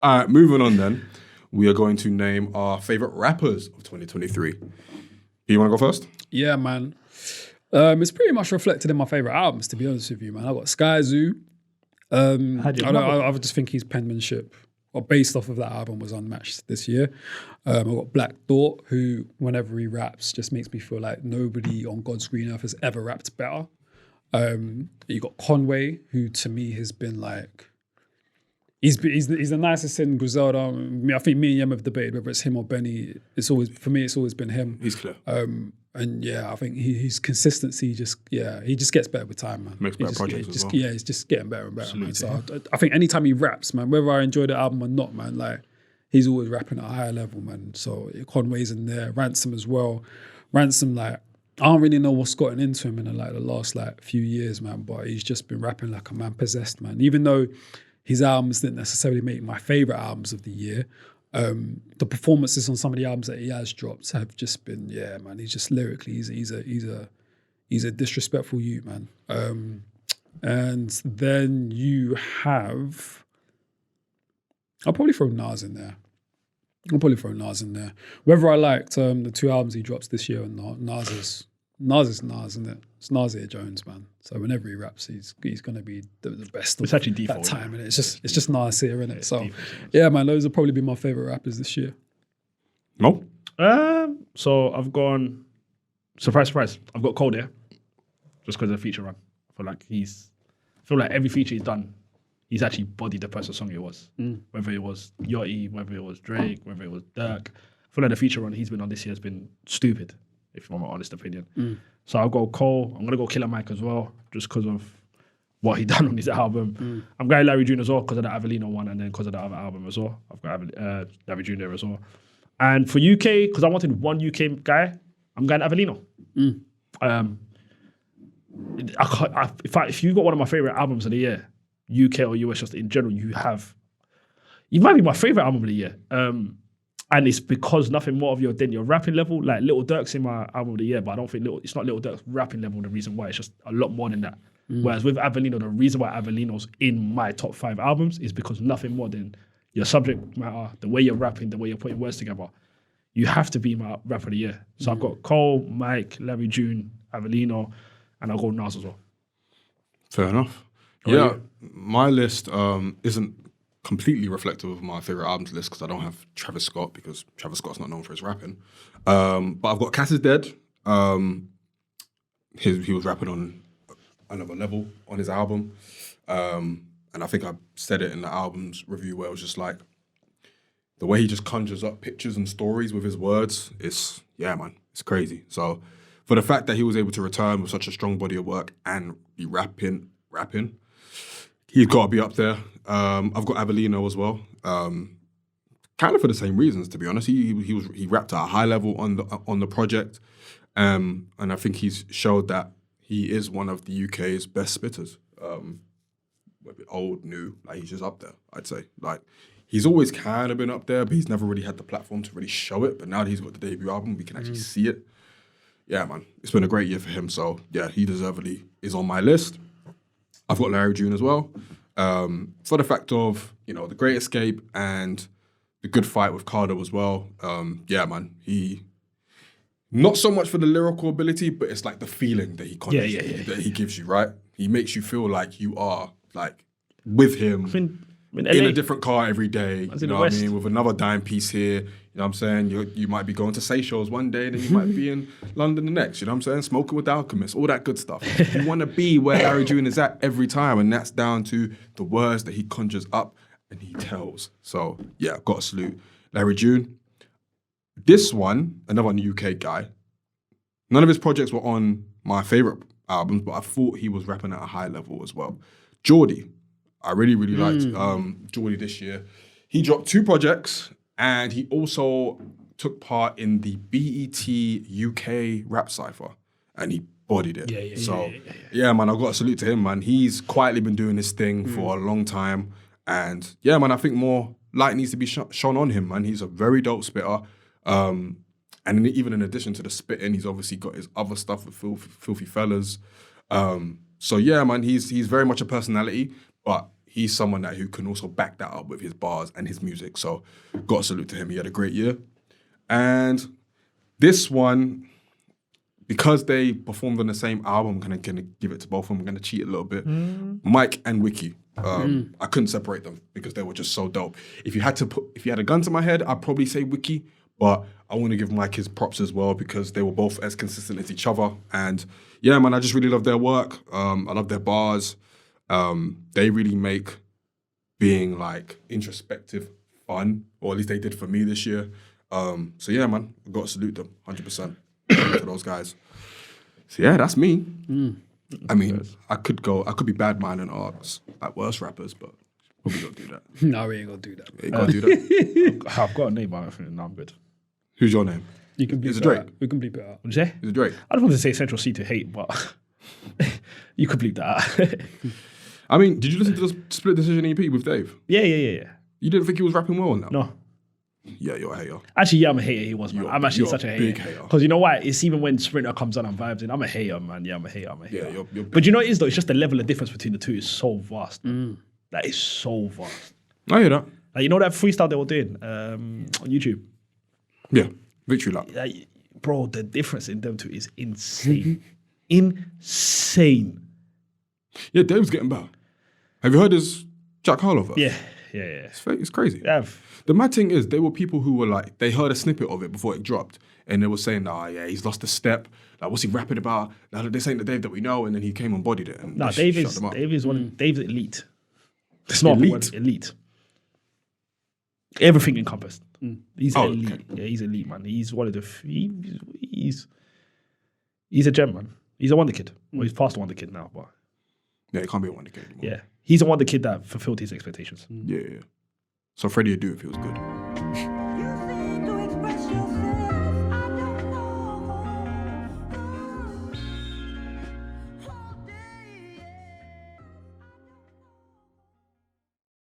All right, moving on then. We are going to name our favorite rappers of 2023. You want to go first? Yeah, man. It's pretty much reflected in my favorite albums, to be honest with you, man. I got Sky Zoo. I just think his penmanship, or based off of that album, was unmatched this year. I got Black Thought, who, whenever he raps, just makes me feel like nobody on God's green earth has ever rapped better. You got Conway, who to me has been like, he's the nicest in Griselda. I think me and Yem have debated whether it's him or Benny. It's always been him. He's clear. And yeah, I think his consistency he just gets better with time, man. Makes better projects as well. Yeah, he's just getting better and better, man. So I think anytime he raps, man, whether I enjoy the album or not, man, like he's always rapping at a higher level, man. So Conway's in there, Ransom as well. Ransom, like, I don't really know what's gotten into him in the last few years, man, but he's just been rapping like a man possessed, man. Even though his albums didn't necessarily make my favorite albums of the year, the performances on some of the albums that he has dropped have just been, yeah, man. He's just lyrically, he's a disrespectful youth, man. And then you have, I'll probably throw Nas in there. Whether I liked the two albums he drops this year or not, Nas is Nas, isn't it? It's Nasir Jones, man. So whenever he raps, he's going to be the best. It's actually default, that time, and it's just Nasir, innit? Yeah, so yeah, man, those will probably be my favorite rappers this year. No. So I've gone. Surprise! I've got Cole there, just because of the feature run. I feel like every feature he's done, he's actually bodied the person song it was. Whether it was Yachty, whether it was Drake, whether it was Dirk. I feel like the feature run he's been on this year has been stupid, if you want my honest opinion. So I'll go Cole. I'm going to go Killer Mike as well, just because of what he done on his album. I'm going Larry June as well, because of the Avellino one, and then because of the other album as well. I've got Larry June there as well. And for UK, because I wanted one UK guy, I'm going Avellino. If you got one of my favorite albums of the year, UK or US, just in general, you might be my favorite album of the year. And it's because nothing more of your rapping level. Like Little Durk's in my album of the year, but I don't think it's not Little Durk's rapping level the reason why. It's just a lot more than that. Whereas with Avellino, the reason why Avellino's in my top 5 albums is because nothing more than your subject matter, the way you're rapping, the way you're putting words together. You have to be my rapper of the year. So I've got Cole, Mike, Larry June, Avellino, and I'll go Nas as well. Fair enough. Yeah, my list isn't completely reflective of my favorite albums list because I don't have Travis Scott, because Travis Scott's not known for his rapping. But I've got Cass is Dead. He was rapping on another level on his album. And I think I said it in the album's review where it was just like, the way he just conjures up pictures and stories with his words, it's crazy. So for the fact that he was able to return with such a strong body of work and be rapping, he's got to be up there. I've got Avellino as well. Kind of for the same reasons, to be honest. He rapped at a high level on the project, and I think he's showed that he is one of the UK's best spitters. Old, new, like he's just up there. I'd say like he's always kind of been up there, but he's never really had the platform to really show it. But now that he's got the debut album, we can actually see it. Yeah, man, it's been a great year for him. So yeah, he deservedly is on my list. I've got Larry June as well. For the fact of, The Great Escape and The Good Fight with Cardo as well. Yeah, man, he, not so much for the lyrical ability, but it's like the feeling that he that he gives you, right? He makes you feel like you are like with him in a different car every day. You know what I mean? With another dime piece here. You know what I'm saying? You might be going to Seychelles one day, then you might be in London the next. You know what I'm saying? Smoking with the Alchemist, all that good stuff. You want to be where Larry June is at every time, and that's down to the words that he conjures up and he tells. So yeah, got to salute Larry June. This one, another UK guy. None of his projects were on my favorite albums, but I thought he was rapping at a high level as well. Geordie. I really, really liked Geordie this year. He dropped 2 projects, and he also took part in the BET UK Rap Cypher, and he bodied it. Yeah, man, I've got to salute to him, man. He's quietly been doing this thing for a long time, and yeah, man, I think more light needs to be shone on him, man. He's a very dope spitter, and even in addition to the spitting, he's obviously got his other stuff with Filthy Fellas. So yeah, man, he's very much a personality, but he's someone who can also back that up with his bars and his music. So got to salute to him. He had a great year. And this one, because they performed on the same album, I'm gonna give it to both of them. I'm gonna cheat a little bit. Mike and Wiki. I couldn't separate them because they were just so dope. If you had a gun to my head, I'd probably say Wiki, but I want to give Mike his props as well because they were both as consistent as each other. And yeah, man, I just really love their work. I love their bars. They really make being like introspective fun, or at least they did for me this year. So yeah, man, I got to salute them 100% to those guys. So yeah, that's me. I mean, I could be bad man and arts like worse rappers, but probably don't do that. No, we ain't gonna do that. Yeah, you can't do that. I've got a name, but I think no, I'm good. Who's your name? You can bleep Is it it Drake? out. We can bleep it out. What'd you say? Is it Drake? I don't want to say Central C to hate, but you could bleep that out. I mean, did you listen to the Split Decision EP with Dave? Yeah. You didn't think he was rapping well on that? No. Yeah, you're a hater. Actually, yeah, I'm a hater. He was, man. I'm actually you're such a a hater. big hater. Because you know why? It's even when Sprinter comes on and vibes in, I'm a hater, man. Yeah, I'm a hater. Yeah, you're But you know what it is, though? It's just the level of difference between the two is so vast. That is so vast. I hear that. Like, you know that freestyle they were doing on YouTube? Yeah, victory lap. Like, bro, the difference in them two is insane. Insane. Yeah, Dave's getting better. Have you heard his Jack Harlow verse? Yeah. It's crazy. Yeah. The mad thing is, there were people who were like, they heard a snippet of it before it dropped, and they were saying, yeah, he's lost a step. Like, what's he rapping about? Now, this ain't the Dave that we know, and then he came and bodied it. And No, they Dave shut them up. is Dave's elite. It's not Elite? elite. Everything encompassed. He's Oh, elite. okay. Yeah, he's elite, man. He's one of the he's a gem, man. He's a wonder kid. Well, he's past the wonder kid now, but Yeah, it can't be a wonder kid anymore. yeah, he's a wonder kid that fulfilled his expectations. Yeah. So Freddie would do it if he was good.